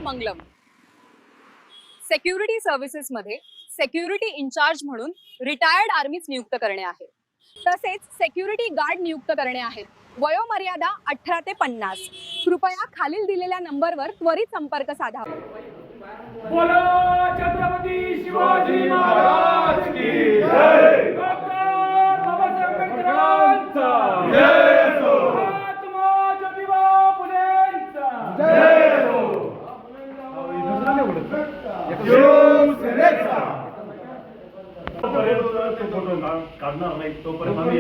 मंगलम. Security सर्व्हिसेसमध्ये security in-charge म्हणून retired आर्मीज नियुक्त करणे आहे. तसेच सिक्युरिटी गार्ड नियुक्त करणे आहेत. वयोमर्यादा 18 ते 50. कृपया खालील दिलेल्या नंबरवर त्वरित संपर्क साधावा. बोलो छत्रपती शिवाजी महाराज की जय. डॉक्टर बाबासाहेब आंबेडकरांचा जय हो. महात्मा ज्योतिबा फुलेंचा जय हो. शिवसेनेचा काढणार नाही तोपर्यंत आम्ही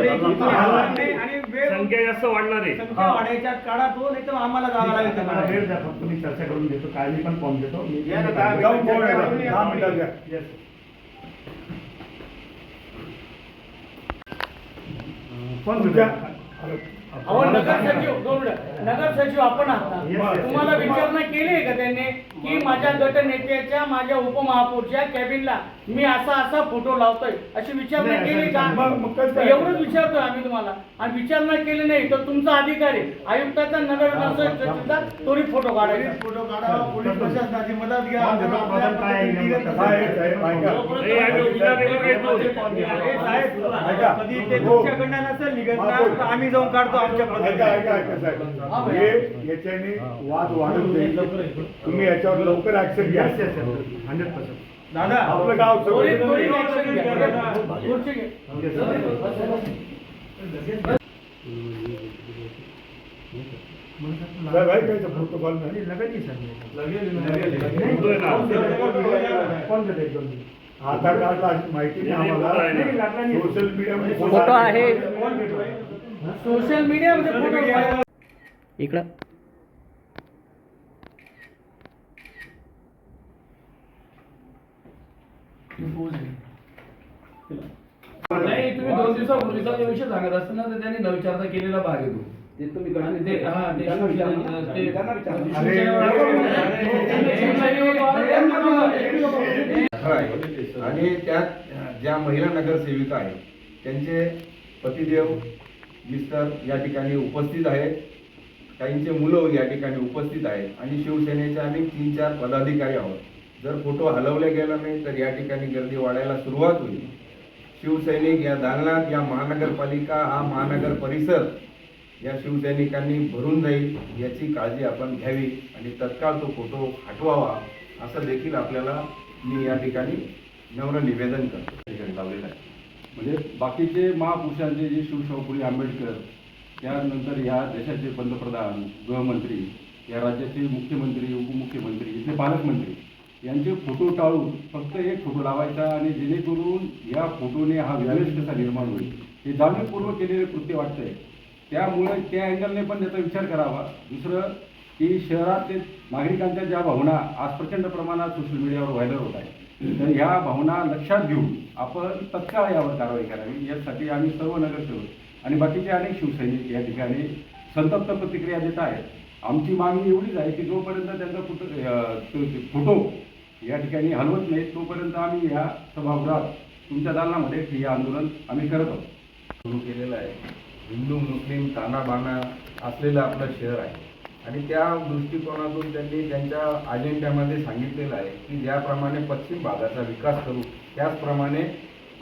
संख्या जास्त वाढणार आहे. संख्या वाढायच्या काळात हो, नाही तर आम्हाला जावं लागेल. वेळ द्या फक्त, मी चर्चा करून घेतो. काय मी पण फॉर्म देतो. नगर सचिव आपण आहात. तुम्हाला विचारणा केली का त्यांनी की माझ्या गट नेत्याच्या माझ्या उपमहापौरच्या कॅबिनला मी असा फोटो लावतोय अशी विचारणा केली का? एवढंच विचारतोय आम्ही तुम्हाला. आणि विचारणा केली नाही तर तुमचा अधिकार आहे आयुक्ताचा नगर सचिवचा त्वरित फोटो काढायचा. फोटो काढा, पोलीस प्रशासनाची मदत घ्या. कधी ते तुमच्याकडनं नसेल निघत ना तर आम्ही जाऊन काढतो आमच्या याच्याने वाद वाढत जाईल. तुम्ही याच्यावर लवकर ऍक्शन घ्या. 100%. दादा आपलं गाव प्रोटोकॉल नाही. आधार कार्डला माहिती नाही आम्हाला. सोशल मीडियामध्ये फोटो आहे. सोशल मीडियामध्ये फोटो इकडं नाही, तुम्ही 2 दिवसापूर्वीचा विषय सांगत असताना तर त्यांनी न विचारता केलेला भाग येतो. ते तुम्ही आणि ते आणि त्यात ज्या महिला नगरसेविका आहेत त्यांचे पतिदेव मिस्टर या ठिकाणी उपस्थित आहेत. काहींचे मुलं या ठिकाणी उपस्थित आहेत आणि शिवसेनेचे आम्ही 3-4 पदाधिकारी आहोत. जर फोटो हलवले गेला नाही तर या ठिकाणी गर्दी वाढायला सुरुवात होईल. शिवसैनिक या दालनात, या महानगरपालिका, हा महानगर परिसर या शिवसैनिकांनी भरून जाईल याची काळजी आपण घ्यावी आणि तत्काळ तो फोटो हटवावा असं देखील आपल्याला मी या ठिकाणी नम्र निवेदन करतो. लावलेलं आहे. म्हणजे बाकीचे महापुरुषांचे जे शिवशाहू फुले आंबेडकर, त्यानंतर या देशाचे पंतप्रधान, गृहमंत्री, या राज्याचे मुख्यमंत्री, उपमुख्यमंत्री, इथले पालकमंत्री यांचे फोटो टाळून फक्त एक फोटो लावायचा आणि जेणेकरून या फोटोने हा विद्वेष कसा निर्माण होईल हे जाणीवपूर्वक केलेले कृत्य वाटतंय. त्यामुळे त्या अँगलने पण त्याचा विचार करावा. दुसरं की शहरातील नागरिकांच्या ज्या भावना आज प्रचंड प्रमाणात सोशल मीडियावर व्हायरल होत आहे, तर ह्या भावना लक्षात घेऊन आपण तत्काळ यावर कारवाई करावी. यासाठी आम्ही सर्व नगरसेवक आणि बाकीचे अनेक शिवसैनिक या ठिकाणी संतप्त प्रतिक्रिया देत आहेत. आमची मागणी एवढीच आहे की जोपर्यंत त्यांचा फोटो या ठिकाणी हलवत नाही तोपर्यंत आम्ही या सभागृहात तुमच्या दालनामध्ये ठिय्या आंदोलन आम्ही करत आहोत. सुरू केलेलं आहे. हिंदू मुस्लिम तानाबाना असलेलं आपलं शहर आहे आणि त्या दृष्टिकोनातून त्यांनी त्यांच्या अजेंड्यामध्ये सांगितलेलं आहे की ज्याप्रमाणे पश्चिम भागाचा विकास करू त्याचप्रमाणे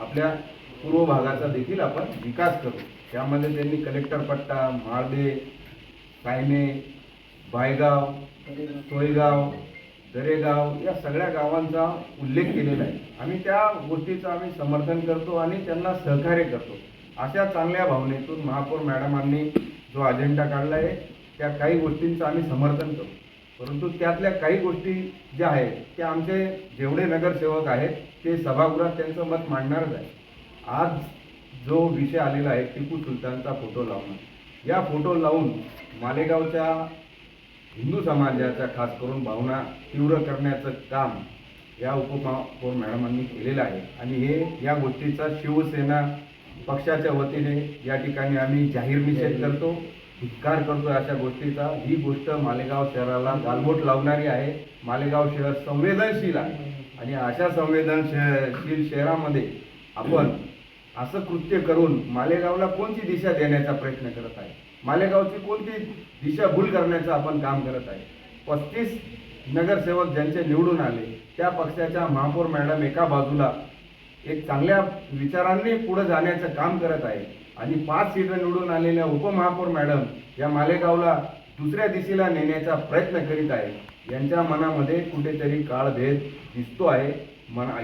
आपल्या पूर्व भागाचा देखील आपण विकास करू. त्यामध्ये त्यांनी कलेक्टर पट्टा, माळदे, कायने, बायगाव, सोयगाव, दरेगाव या सगळ्या गावांचा उल्लेख केलेला आहे. आम्ही त्या गोष्टीचं आम्ही समर्थन करतो आणि त्यांना सहकार्य करतो. अशा चांगल्या भावनेतून महापौर मॅडमांनी जो अजेंडा काढला आहे त्या काही गोष्टींचं आम्ही समर्थन करतो. परंतु त्यातल्या काही गोष्टी ज्या आहेत त्या आमचे जेवढे नगरसेवक आहेत ते सभागृहात त्यांचं मत मांडणारच आहे. आज जो विषय आलेला आहे टिपू सुलतानचा फोटो लावणं, या फोटो लावून मालेगावच्या हिंदू समाजाच्या खास करून भावना तीव्र करण्याचं काम या उपमहापौर मॅडमांनी केलेलं आहे आणि हे या गोष्टीचा शिवसेना पक्षाच्या वतीने या ठिकाणी आम्ही जाहीर निषेध करतो, धिक्कार करतो अशा गोष्टीचा. ही गोष्ट मालेगाव शहराला गालबोट लावणारी आहे. मालेगाव शहर संवेदनशील आहे आणि अशा संवेदनशील शहरामध्ये आपण असं कृत्य करून मालेगावला कोणती दिशा देण्याचा प्रयत्न करत आहे, मालेगावची कोणती दिशाभूल करण्याचं आपण काम करत आहे. 35 नगरसेवक ज्यांचे निवडून आले त्या पक्षाच्या महापौर मॅडम एका बाजूला एक चांगल्या विचारांनी पुढे जाण्याचं काम करत आहे आणि 5 सीटं निवडून आलेल्या उपमहापौर मॅडम या मालेगावला दुसऱ्या दिशेला नेण्याचा प्रयत्न करीत आहे. यांच्या मनामध्ये कुठेतरी काळभेद दिसतो आहे.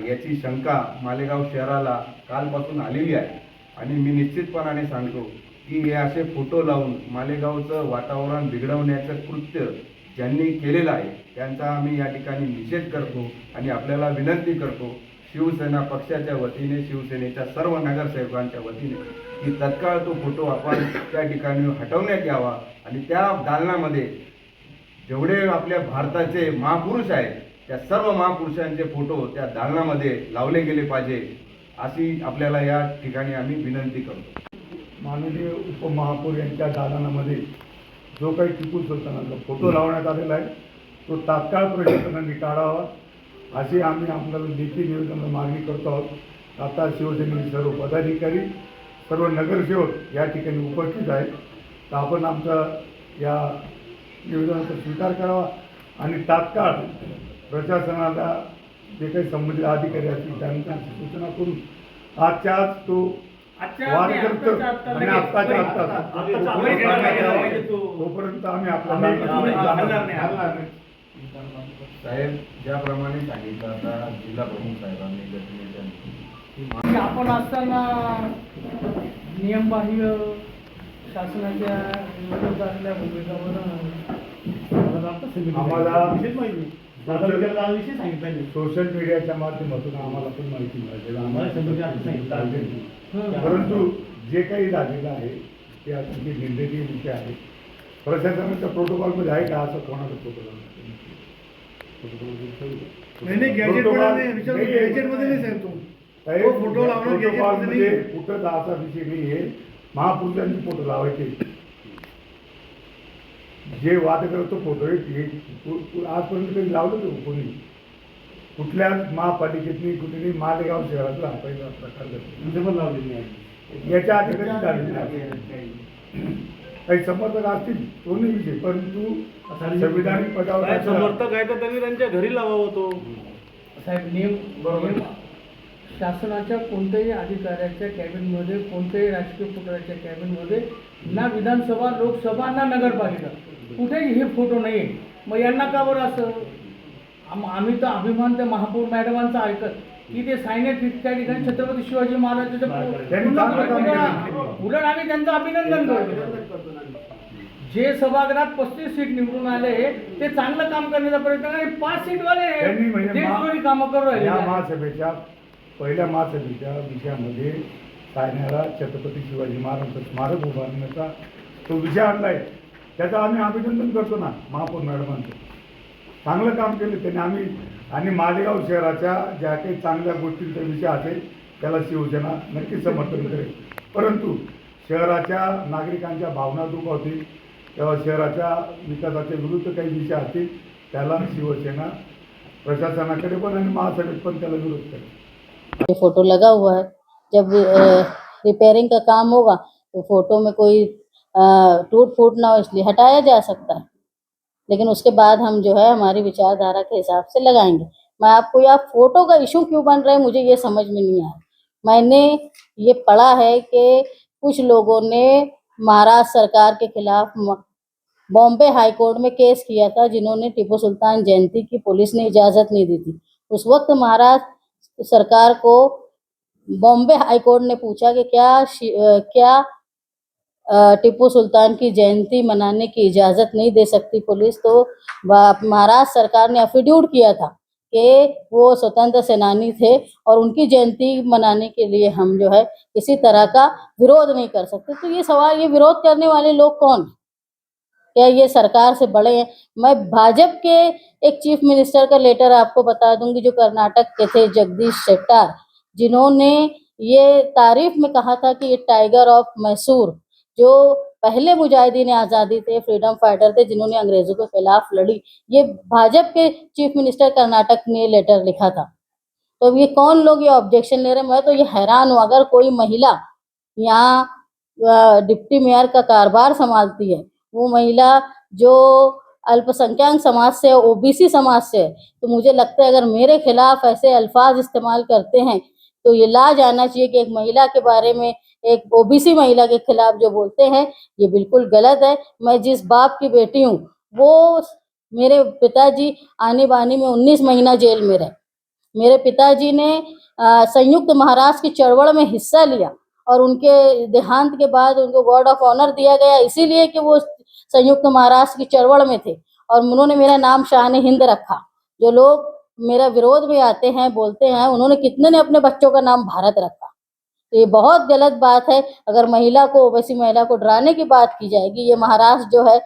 याची शंका मालेगाव शहराला कालपासून आलेली आहे आणि मी निश्चितपणाने सांगतो की हे असे फोटो लावून मालेगावचं वातावरण बिघडवण्याचं कृत्य ज्यांनी केलेलं आहे त्यांचा आम्ही या ठिकाणी निषेध करतो आणि आपल्याला विनंती करतो शिवसेना पक्षाच्या वतीने शिवसेनेच्या सर्व नगरसेवकांच्या वतीने की तत्काळ तो फोटो आपण त्या ठिकाणी हटवण्यात यावा आणि त्या दालनामध्ये जेवढे आपल्या भारताचे महापुरुष आहेत त्या सर्व महापुरुषांचे फोटो त्या दालनामध्ये लावले गेले पाहिजे अशी आपल्याला या ठिकाणी आम्ही विनंती करतो. माननीय उपमहापौर यांच्या दालनामध्ये जो काही टिपू सुलतानाचा फोटो लावण्यात आलेला आहे तो तात्काळ प्रशासनाने टाळावा अशी आम्ही आपल्याला लेखी निवेदनाला मागणी करतो आहोत. आता शिवसेनेचे सर्व पदाधिकारी सर्व नगरसेवक या ठिकाणी उपस्थित आहेत तर आपण आमचा या निवेदनाचा स्वीकार करावा आणि तात्काळ प्रशासनाला जे काही संबंधित अधिकारी असतील त्यांना सूचना करून आजच्या आज तो वाद करतो आणि आत्ताच्या तोपर्यंत आम्ही आपला साहेब ज्याप्रमाणे सांगितलं आता जिल्हा प्रमुख साहेबांनी घटनेच्या आपण असताना नियमबाह्य शासनाच्या विरोधातल्या भूमिकावर आम्हाला सोशल मीडियाच्या माध्यमातून आम्हाला पण माहिती मिळाली. परंतु जे काही झालेलं आहे ते अतिशय निंदनीय विषय आहे. प्रशासनाच्या प्रोटोकॉलमध्ये आहे का असं कोणाला प्रोटोकॉल प्रोटोकॉलमध्ये कुठं असा विषय नाही आहे. महापुरुषांचे फोटो लावायचे जे वादग्रस्त फोटो आहे आजपर्यंत कधी लावलं तो कोणी कुठल्या महापालिकेतनी कुठेही मालेगाव शहरातला हा पहिला प्रकार पण लावलेली नाही. याच्या आधी कधी झालेली नाही. काही समर्थक असतील दोन्ही विषय परंतु संविधानिक पदावर समर्थक आहे तर त्यांनी त्यांच्या घरी लावावं तो. साहेब नियम बरोबर शासनाच्या कोणत्याही अधिकाऱ्याच्या कॅबिनमध्ये कोणत्याही राजकीय पुतळ्याच्या कॅबिनमध्ये ना विधानसभा लोकसभा ना नगरपालिका कुठेही हे फोटो नाही. मग यांना का बरं असं आम्ही तर अभिमान त्या महापौर मॅडमांचा ऐकत की ते सायनेट त्या ठिकाणी छत्रपती शिवाजी महाराजांचं उलट आम्ही त्यांचं अभिनंदन करतो. जे सभागृहात 35 सीट निवडून आले ते चांगलं काम करण्याचा प्रयत्न आणि 5 सीटवाले कामं करू राहिले. या महासभेच्या पहिल्या महासभेच्या विषयामध्ये सायन्याला छत्रपती शिवाजी महाराजांचं स्मारक उभारण्याचा तो विषय आणलाय त्याचं आम्ही अभिनंदन करतो ना. महापौर मॅडमांचं चांगलं काम केलं त्यांनी आम्ही आणि मालेगाव शहराच्या ज्या काही चांगल्या गोष्टींचा विषय असेल त्याला शिवसेना नक्कीच समर्थन करेल. परंतु शहराच्या नागरिकांच्या भावना दुखावतील तेव्हा शहराच्या विकासाच्या विरुद्ध काही विषय असतील त्याला शिवसेना प्रशासनाकडे पण आणि महासभेत पण त्याला विरोध करेल. ये फोटो लगा हुआ है जब रिपेयरिंग का काम होगा तो फोटो में कोई टूट फूट ना हो इसलिए हटाया जा सकता है लेकिन उसके बाद हम जो है हमारी विचारधारा के हिसाब से लगाएंगे. मैं आपको यह फोटो का इशू क्यों बन रहा है मुझे ये समझ में नहीं आया. मैंने ये पढ़ा है कि कुछ लोगों ने महाराष्ट्र सरकार के खिलाफ बॉम्बे हाई कोर्ट में केस किया था जिन्होंने टीपू सुल्तान जयंती की पुलिस ने इजाज़त नहीं दी थी. उस वक्त महाराष्ट्र सरकार को बॉम्बे हाई कोर्ट ने पूछा कि क्या टीपू सुल्तान की जयंती मनाने की इजाज़त नहीं दे सकती पुलिस. तो महाराष्ट्र सरकार ने एफिडेविट किया था कि वो स्वतंत्र सेनानी थे और उनकी जयंती मनाने के लिए हम जो है किसी तरह का विरोध नहीं कर सकते. तो ये सवाल, ये विरोध करने वाले लोग कौन, क्या ये सरकार से बड़े हैं? मैं भाजपा के एक चीफ मिनिस्टर का लेटर आपको बता दूंगी जो कर्नाटक के थे, जगदीश शेट्टार, जिन्होंने ये तारीफ में कहा था कि ये टाइगर ऑफ मैसूर, जो पहले मुजाहिदीन आज़ादी थे, फ्रीडम फाइटर थे, जिन्होंने अंग्रेजों के खिलाफ लड़ी, ये भाजपा के चीफ मिनिस्टर कर्नाटक ने लेटर लिखा था. तो ये कौन लोग ये ऑब्जेक्शन ले रहे हैं? मैं तो ये हैरान हूँ. अगर कोई महिला यहाँ डिप्टी मेयर का कारभार संभालती है, वो महिला जो अल्पसंख्यक समाज से, ओबीसी समाज से है, तो मुझे लगता है अगर मेरे खिलाफ ऐसे अल्फाज इस्तेमाल करते हैं तो ये लाज आना चाहिए कि एक महिला के बारे में, एक ओबीसी महिला के खिलाफ जो बोलते हैं ये बिल्कुल गलत है। मैं जिस बाप की बेटी हूँ वो, मेरे पिताजी आने बानी में 19 महीना जेल में रहे। मेरे पिताजी ने संयुक्त महाराष्ट्र की चळवळ में हिस्सा लिया और उनके देहांत के बाद उनको गॉर्ड ऑफ ऑनर दिया गया इसीलिए कि वो संयुक्त महाराष्ट्र की चळवळ में थे और उन्होंने मेरा नाम शान हिंद रखा। जो लोग मेरा विरोध में आते हैं, बोलते हैं, उन्होंने कितने ने अपने बच्चों का नाम भारत रखा। तो ये बहुत गलत बात है। अगर महिला को, ओबीसी महिला को डराने की बात की जाएगी, ये महाराष्ट्र जो है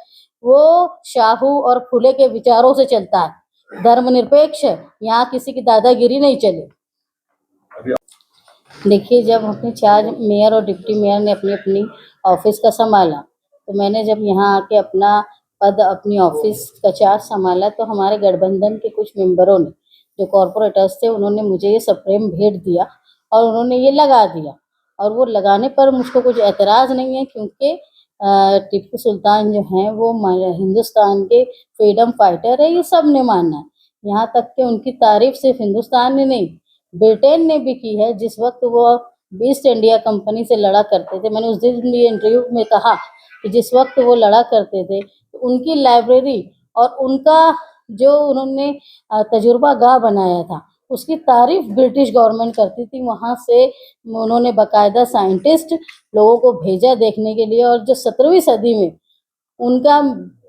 वो शाहू और फुले के विचारों से चलता है, धर्मनिरपेक्ष है, यहाँ किसी की दादागिरी नहीं चले। देखिए, जब अपने 4 मेयर और डिप्टी मेयर ने अपनी अपनी ऑफिस का संभाला, तो मैंने जब यहाँ आके अपना पद, अपनी ऑफिस का चार्ज संभाला, तो हमारे गठबंधन के कुछ मेंबरों ने, जो कॉरपोरेटर्स थे, उन्होंने मुझे ये सप्रेम भेंट दिया और उन्होंने ये लगा दिया। और वो लगाने पर मुझको कुछ ऐतराज़ नहीं है, क्योंकि टीपू सुल्तान जो हैं वो हिंदुस्तान के फ्रीडम फाइटर है, ये सब ने माना है। यहाँ तक कि उनकी तारीफ सिर्फ हिंदुस्तान ने नहीं, ब्रिटेन ने भी की है। जिस वक्त वो ईस्ट इंडिया कंपनी से लड़ा करते थे, मैंने उस दिन भी इंटरव्यू में कहा कि जिस वक्त वो लड़ा करते थे तो उनकी लाइब्रेरी और उनका जो उन्होंने तजुर्बा गाह बनाया था, उसकी तारीफ ब्रिटिश गवर्नमेंट करती थी। वहाँ से उन्होंने बाकायदा साइंटिस्ट लोगों को भेजा देखने के लिए, और जो 17वीं सदी में उनका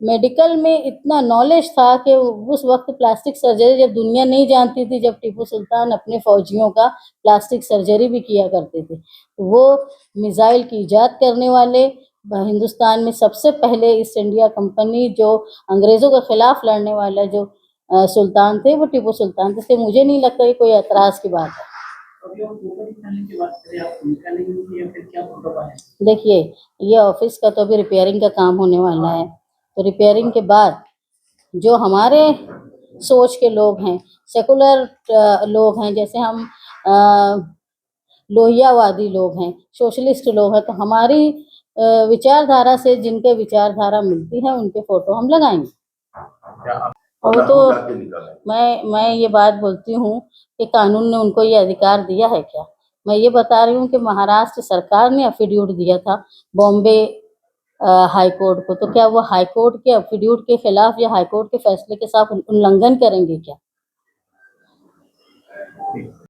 मेडिकल में इतना नॉलेज था कि उस वक्त प्लास्टिक सर्जरी जब दुनिया नहीं जानती थी, जब टीपू सुल्तान अपने फौजियों का प्लास्टिक सर्जरी भी किया करते थे, वो मिसाइल की इजाद करने वाले, हिंदुस्तान में सबसे पहले ईस्ट इंडिया कंपनी जो अंग्रेज़ों के खिलाफ लड़ने वाला जो सुल्तान थे, वो टीपू सुल्तान थे। इसलिए मुझे नहीं लगता ये कोई ऐतराज़ की बात है। देखिए, ये ऑफिस का तो अभी रिपेयरिंग का काम होने वाला है, तो रिपेयरिंग के बाद जो हमारे सोच के लोग हैं, सेकुलर लोग हैं, जैसे हम लोहियावादी लोग हैं, सोशलिस्ट लोग हैं, तो हमारी विचारधारा से जिनके विचारधारा मिलती है उनके फोटो हम लगाएंगे। वो तो मैं ये बात बोलती हूँ कि कानून ने उनको ये अधिकार दिया है क्या? मैं ये बता रही हूँ कि महाराष्ट्र सरकार ने एफिडेविट दिया था बॉम्बे हाई कोर्ट को, तो क्या वो हाई कोर्ट के एफिडेविट के खिलाफ या हाई कोर्ट के फैसले के साथ उल्लंघन करेंगे क्या?